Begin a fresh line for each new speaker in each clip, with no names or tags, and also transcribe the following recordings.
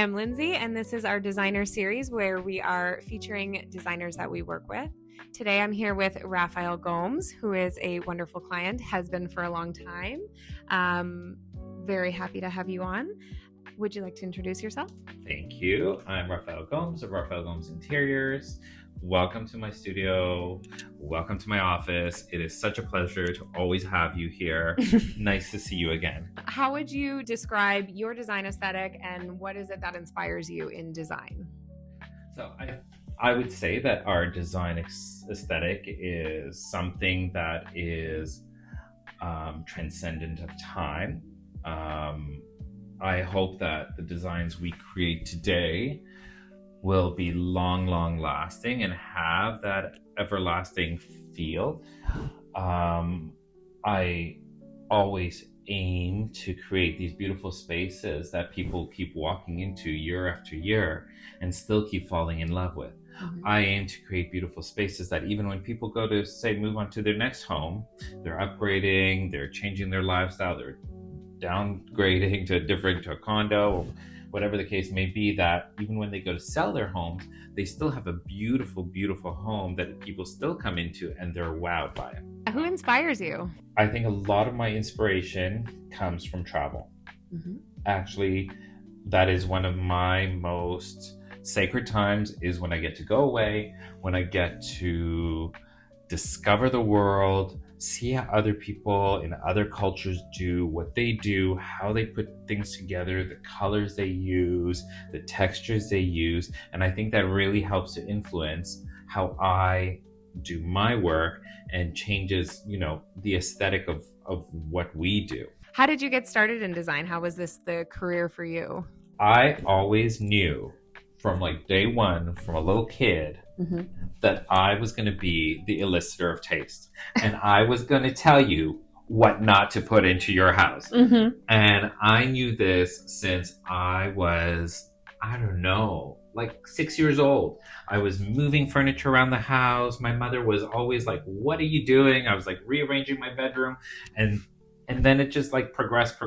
I'm Lindsey, and this is our designer series where we are featuring designers that we work with. Today I'm here with Raphael Gomes, who is a wonderful client, has been for a long time. Very happy to have you on. Would you like to introduce yourself?
Thank you. I'm Raphael Gomes of Raphael Gomes Interiors. Welcome to my studio. Welcome to my office. It is such a pleasure to always have you here. Nice to see you again.
How would you describe your design aesthetic, and what is it that inspires you in design?
So I would say that our design aesthetic is something that is transcendent of time. I hope that the designs we create today will be long lasting and have that everlasting feel. I always aim to create these beautiful spaces that people keep walking into year after year and still keep falling in love with. Mm-hmm. I aim to create beautiful spaces that even when people go to, say, move on to their next home, they're upgrading, they're changing their lifestyle, they're downgrading to a condo, whatever the case may be, that even when they go to sell their homes, they still have a beautiful home that people still come into and they're wowed by it.
Who inspires you?
I think a lot of my inspiration comes from travel. Mm-hmm. Actually, that is one of my most sacred times, is when I get to go away, when I get to discover the world, see how other people in other cultures do what they do, how they put things together, the colors they use, the textures they use. And I think that really helps to influence how I do my work and changes, the aesthetic of what we do.
How did you get started in design? How was this the career for you?
I always knew from day one, from a little kid, mm-hmm. that I was going to be the elicitor of taste. And I was going to tell you what not to put into your house. Mm-hmm. And I knew this since I was, 6 years old. I was moving furniture around the house. My mother was always like, "What are you doing?" I was rearranging my bedroom. And then it just progressed.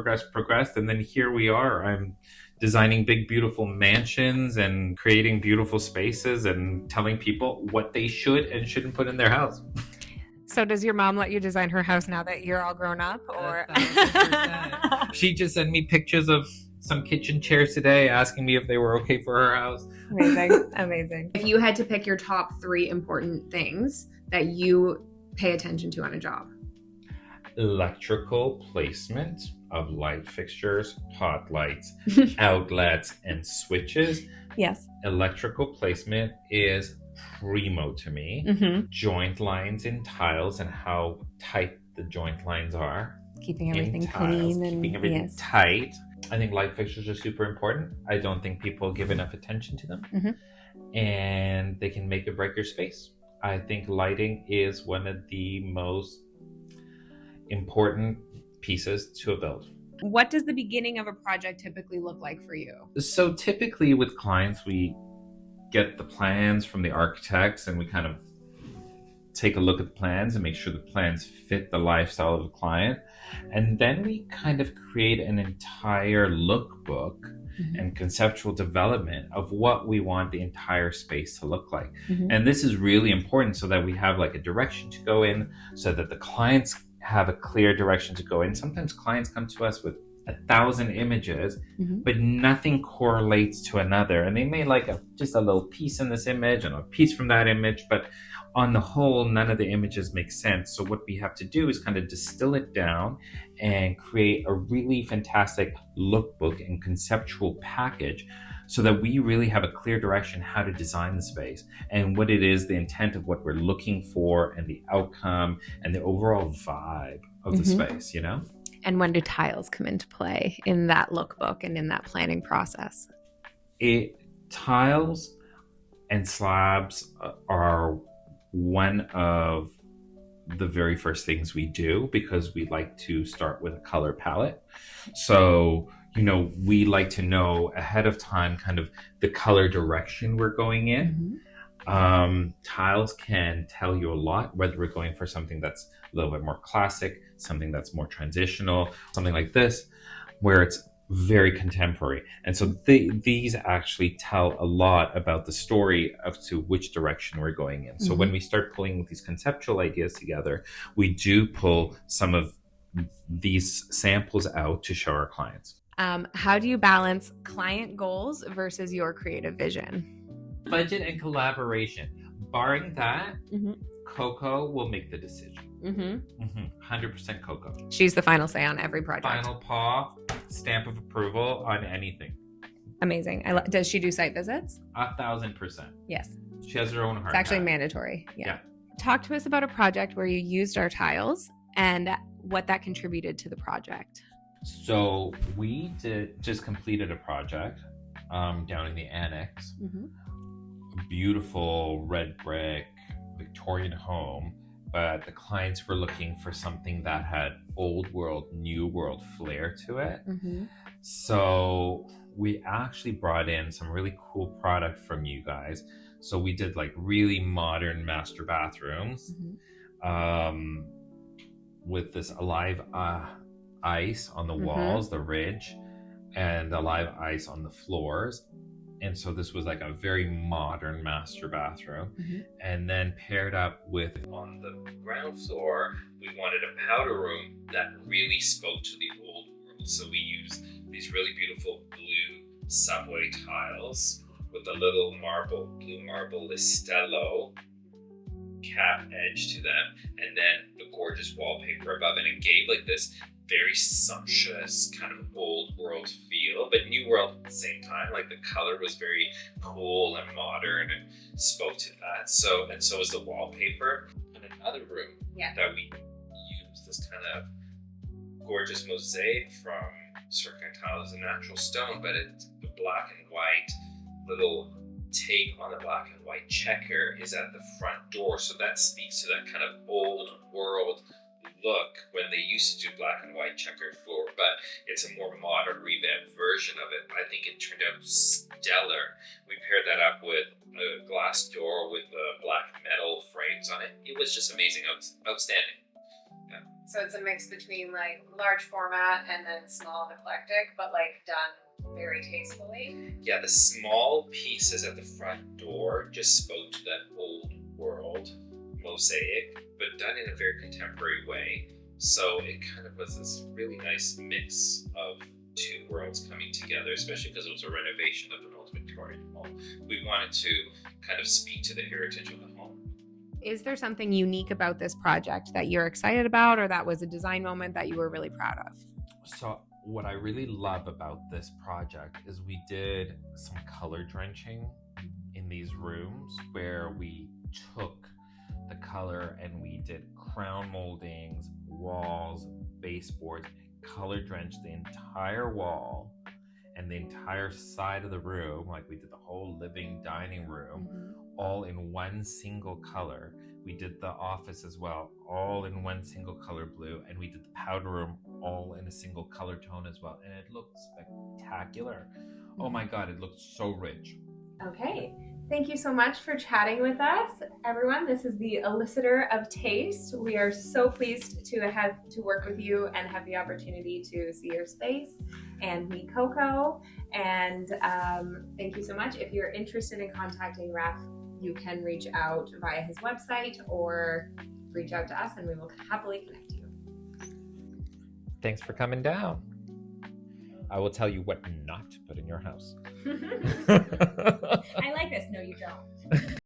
And then here we are. I'm designing big, beautiful mansions and creating beautiful spaces and telling people what they should and shouldn't put in their house.
So does your mom let you design her house now that you're all grown up? Or
She just sent me pictures of some kitchen chairs today, asking me if they were okay for her house.
Amazing. If you had to pick your top 3 important things that you pay attention to on a job.
Electrical placement of light fixtures, hot lights, outlets, and switches.
Yes.
Electrical placement is primo to me. Mm-hmm. Joint lines in tiles and how tight the joint lines are.
Keeping everything clean and
keeping everything tight. I think light fixtures are super important. I don't think people give enough attention to them. Mm-hmm. And they can make or break your space. I think lighting is one of the most important pieces to a build.
What does the beginning of a project typically look like for you?
So typically with clients, we get the plans from the architects and we kind of take a look at the plans and make sure the plans fit the lifestyle of the client. And then we kind of create an entire lookbook mm-hmm. and conceptual development of what we want the entire space to look like. Mm-hmm. And this is really important so that we have a direction to go in, so that the clients have a clear direction to go in. Sometimes clients come to us with 1,000 images, mm-hmm. but nothing correlates to another. And they may just a little piece in this image and a piece from that image, but on the whole, none of the images make sense. So what we have to do is kind of distill it down and create a really fantastic lookbook and conceptual package so that we really have a clear direction how to design the space and what it is, the intent of what we're looking for and the outcome and the overall vibe of the mm-hmm. space,
And when do tiles come into play in that lookbook and in that planning process?
Tiles and slabs are one of the very first things we do because we like to start with a color palette. So, we like to know ahead of time kind of the color direction we're going in. Mm-hmm. Tiles can tell you a lot, whether we're going for something that's a little bit more classic, something that's more transitional, something like this, where it's very contemporary. And so these actually tell a lot about the story of to which direction we're going in. So when we start pulling these conceptual ideas together, we do pull some of these samples out to show our clients.
How do you balance client goals versus your creative vision?
Budget and collaboration. Barring that, Coco will make the decision. 100% Coco.
She's the final say on every project.
Final paw, stamp of approval on anything.
Amazing. Does she do site visits?
1,000%.
Yes.
She has her own heart.
It's actually mandatory. Yeah. Talk to us about a project where you used our tiles and what that contributed to the project.
So we just completed a project down in the annex. A beautiful red brick Victorian home, but the clients were looking for something that had old world, new world flair to it. So we actually brought in some really cool product from you guys. So we did like really modern master bathrooms with this alive ice on the walls, the ridge, and alive ice on the floors. And so this was like a very modern master bathroom. And then paired up with, on the ground floor, we wanted a powder room that really spoke to the old world. So we used these really beautiful blue subway tiles with a little blue marble Listello cap edge to them, and then the gorgeous wallpaper above it. And it gave like this very sumptuous kind of old world feel, but new world at the same time. Like the color was very cool and modern and spoke to that. So was the wallpaper. In another room that we used this kind of gorgeous mosaic from Cercan Tile. Is a natural stone, but it's the black and white little take on the black and white checker is at the front door. So that speaks to that kind of old world look when they used to do black and white checkered floor, but it's a more modern revamped version of it. I think it turned out stellar. We paired that up with a glass door with black metal frames on it. It was just amazing, outstanding. Yeah.
So it's a mix between like large format and then small and eclectic, but like done very tastefully.
Yeah, the small pieces at the front door just spoke to that old world mosaic, but done in a very contemporary way. So it kind of was this really nice mix of two worlds coming together, especially because it was a renovation of an old Victorian home. We wanted to kind of speak to the heritage of the home.
Is there something unique about this project that you're excited about, or that was a design moment that you were really proud of?
So what I really love about this project is we did some color drenching in these rooms where we took the color and we did crown moldings, walls, baseboards, color drenched the entire wall and the entire side of the room. Like we did the whole living dining room all in one single color. We did the office as well, all in one single color blue, and we did the powder room all in a single color tone as well, and it looked spectacular. Oh my God, it looked so rich.
Okay. Thank you so much for chatting with us, everyone. This is the Elicitor of Taste. We are so pleased to work with you and have the opportunity to see your space and meet Coco. And thank you so much. If you're interested in contacting Raph, you can reach out via his website or reach out to us and we will happily connect you.
Thanks for coming down. I will tell you what not to put in your house.
I like this. No, you don't.